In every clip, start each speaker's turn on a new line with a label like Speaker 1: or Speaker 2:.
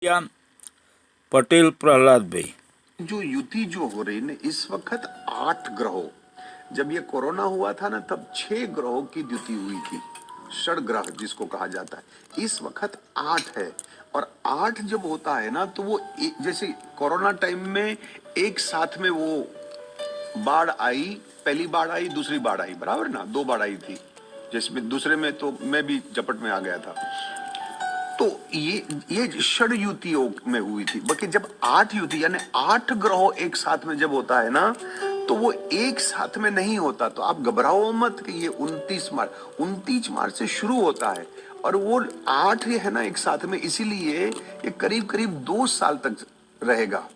Speaker 1: क्या पटेल प्रहलाद भाई
Speaker 2: जो युति जो हो रही ने इस वक्त 8 ग्रहों, जब ये कोरोना हुआ था ना तब 6 ग्रहों की युति हुई थी, षड ग्रह जिसको कहा जाता है। इस वक्त 8 है और 8 जब होता है ना तो वो जैसे कोरोना टाइम में एक साथ में वो बाढ़ आई, पहली बाढ़ आई, दूसरी बाढ़ आई, बराबर ना, 2 बाढ़ आई थी, जिसमें दूसरे में तो मैं भी झपट में आ गया था। तो ये षड युतियों में हुई थी। बाकी जब 8 युति यानी 8 ग्रहों एक साथ में जब होता है ना तो वो एक साथ में नहीं होता। तो आप घबराओ मत कि ये 29 मार्च से शुरू होता है और वो 8 है ना एक साथ में, इसीलिए ये करीब करीब 2 साल तक रहेगा।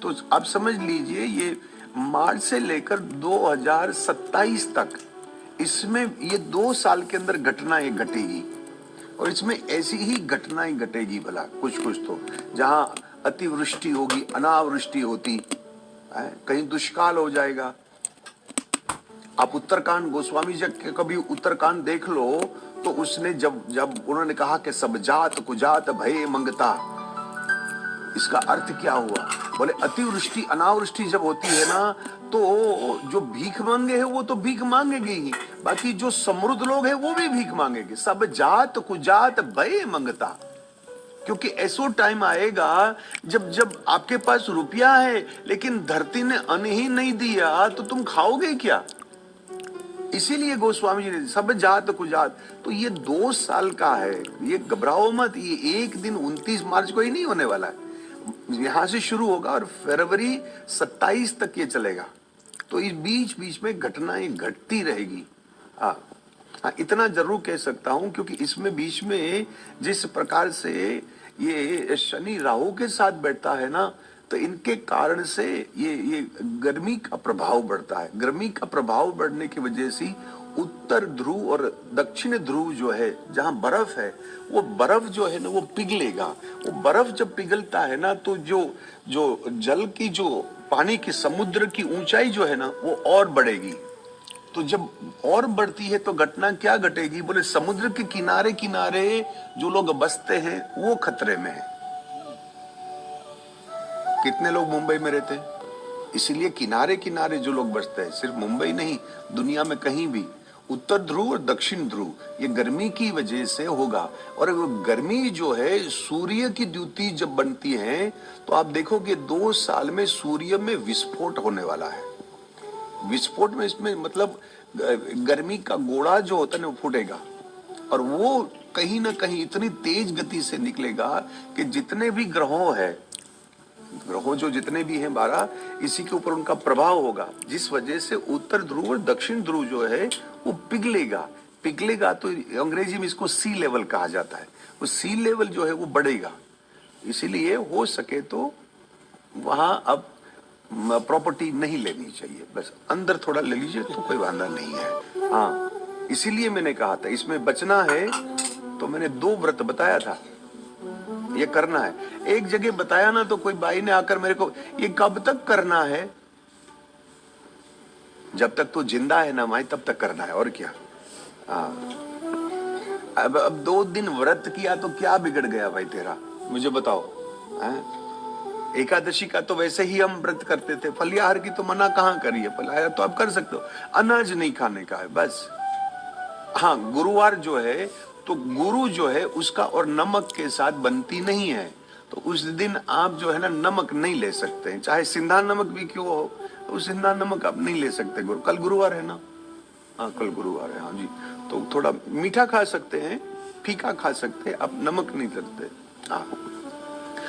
Speaker 2: तो आप समझ लीजिए ये मार्च से लेकर 2027 तक, इसमें ये 2 साल के अंदर घटनाएं घटेगी और इसमें ऐसी ही घटनाएं घटेगी भला कुछ कुछ तो, जहां अतिवृष्टि होगी, अनावृष्टि होती है, कहीं दुष्काल हो जाएगा। आप उत्तरकांड गोस्वामी जी के कभी उत्तरकांड देख लो तो उसने जब जब उन्होंने कहा कि सब जात कुजात भय मंगता, इसका अर्थ क्या हुआ? बोले अतिवृष्टि अनावृष्टि जब होती है ना तो जो भीख मांगे है वो तो भीख मांगेगी ही, बाकी जो समृद्ध लोग हैं वो भी भीख मांगेंगे। सब जात कुजात भय मंगता, क्योंकि ऐसा टाइम आएगा जब जब आपके पास रुपया है लेकिन धरती ने अन्न ही नहीं दिया तो तुम खाओगे क्या? इसीलिए गोस्वामी जी ने सब जात कुजात, तो ये 2 साल का है, ये घबराओ मत, ये एक दिन 29 मार्च को ही नहीं होने वाला है। यहां से शुरू होगा और फरवरी 27 तक ये चलेगा। तो इस बीच बीच में घटनाएं घटती रहेगी। हाँ, इतना जरूर कह सकता हूं क्योंकि इसमें बीच में जिस प्रकार से ये शनि राहु के साथ बैठता है ना तो इनके कारण से ये गर्मी का प्रभाव बढ़ता है। गर्मी का प्रभाव बढ़ने की वजह से उत्तर ध्रुव और दक्षिण ध्रुव जो है जहां बर्फ है, वो बर्फ जो है ना वो पिघलेगा। वो बर्फ जब पिघलता है ना तो जो जो जल की जो पानी की समुद्र की ऊंचाई जो है ना वो और बढ़ेगी। तो जब और बढ़ती है तो घटना क्या घटेगी? बोले समुद्र के किनारे किनारे जो लोग बसते हैं वो खतरे में है। कितने लोग मुंबई में रहते हैं? इसीलिए किनारे किनारे जो लोग बसते हैं, सिर्फ मुंबई नहीं, दुनिया में कहीं भी उत्तर ध्रुव और दक्षिण ध्रुव, ये गर्मी की वजह से होगा। और गर्मी जो है, सूर्य की द्युति जब बनती है तो आप देखोगे 2 साल में सूर्य में विस्फोट होने वाला है। विस्फोट में इसमें मतलब गर्मी का गोला जो होता है ना वो फूटेगा और वो कहीं ना कहीं इतनी तेज गति से निकलेगा कि जितने भी ग्रहों जो जितने भी हैं 12, इसी के ऊपर उनका प्रभाव होगा, जिस वजह से उत्तर ध्रुव और दक्षिण ध्रुव जो है वो पिघलेगा। तो अंग्रेजी में इसको सी लेवल कहा जाता है। वो सी लेवल जो है वो बढ़ेगा। इसीलिए हो सके तो वहां अब प्रॉपर्टी नहीं लेनी चाहिए, बस अंदर थोड़ा ले लीजिए तो कोई वादा नहीं है। हाँ, इसीलिए मैंने कहा था इसमें बचना है। तो मैंने 2 व्रत बताया था, ये करना है। एक जगह बताया ना तो कोई भाई ने आकर मेरे को, ये कब तक करना है? जब तक तू जिंदा है ना माई तब तक करना है, और क्या। हाँ, अब 2 दिन व्रत किया तो क्या बिगड़ गया भाई तेरा, मुझे बताओ। एकादशी का तो वैसे ही हम व्रत करते थे, फलियाहार की तो मना कहाँ करिए, फलियाहार तो आप कर सकते हो, अनाज नहीं खाने का है बस। हाँ, गुरुवार जो है तो गुरु जो है उसका और नमक के साथ बनती नहीं है, तो उस दिन आप जो है ना नमक नहीं ले सकते हैं, चाहे सिंधा नमक भी क्यों हो, तो सिंधा नमक आप नहीं ले सकते। कल गुरुवार है ना? हाँ, कल गुरुवार है। हाँ जी, तो थोड़ा मीठा खा सकते हैं, फीका खा सकते हैं, आप नमक नहीं करते। हाँ,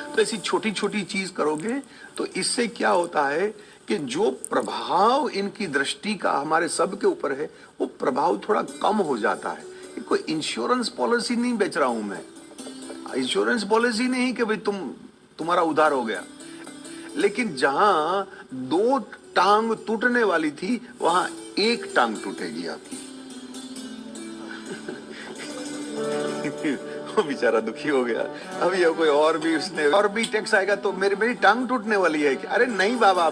Speaker 2: तो ऐसी छोटी छोटी चीज करोगे तो इससे क्या होता है कि जो प्रभाव इनकी दृष्टि का हमारे सब के ऊपर है वो प्रभाव थोड़ा कम हो जाता है। कोई इंश्योरेंस पॉलिसी नहीं बेच रहा हूं मैं, इंश्योरेंस पॉलिसी नहीं कि भाई तुम्हारा उधार हो गया, लेकिन जहां 2 टांग टूटने वाली थी वहां 1 टांग टूटेगी आपकी। वो बेचारा दुखी हो गया। अब ये कोई और भी उसने और भी टैक्स आएगा तो मेरी टांग टूटने वाली है कि? अरे नहीं बाबा,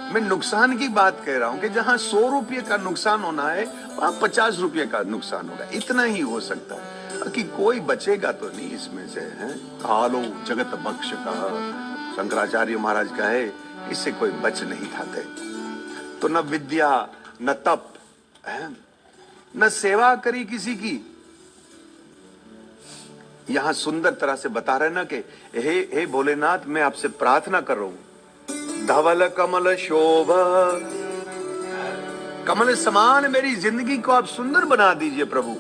Speaker 2: मैं नुकसान की बात कह रहा हूं कि जहां 100 रुपये का नुकसान होना है वहां 50 रुपये का नुकसान होगा, इतना ही हो सकता है। कि कोई बचेगा तो नहीं इसमें से है। कालो जगत बख्श का शंकराचार्य महाराज का है, इससे कोई बच नहीं थाते। तो न विद्या न तप है, न सेवा करी किसी की। यहां सुंदर तरह से बता रहे ना कि हे भोलेनाथ, मैं आपसे प्रार्थना कर रहा हूं, धवल कमल शोभा, कमल समान मेरी जिंदगी को आप सुंदर बना दीजिए प्रभु।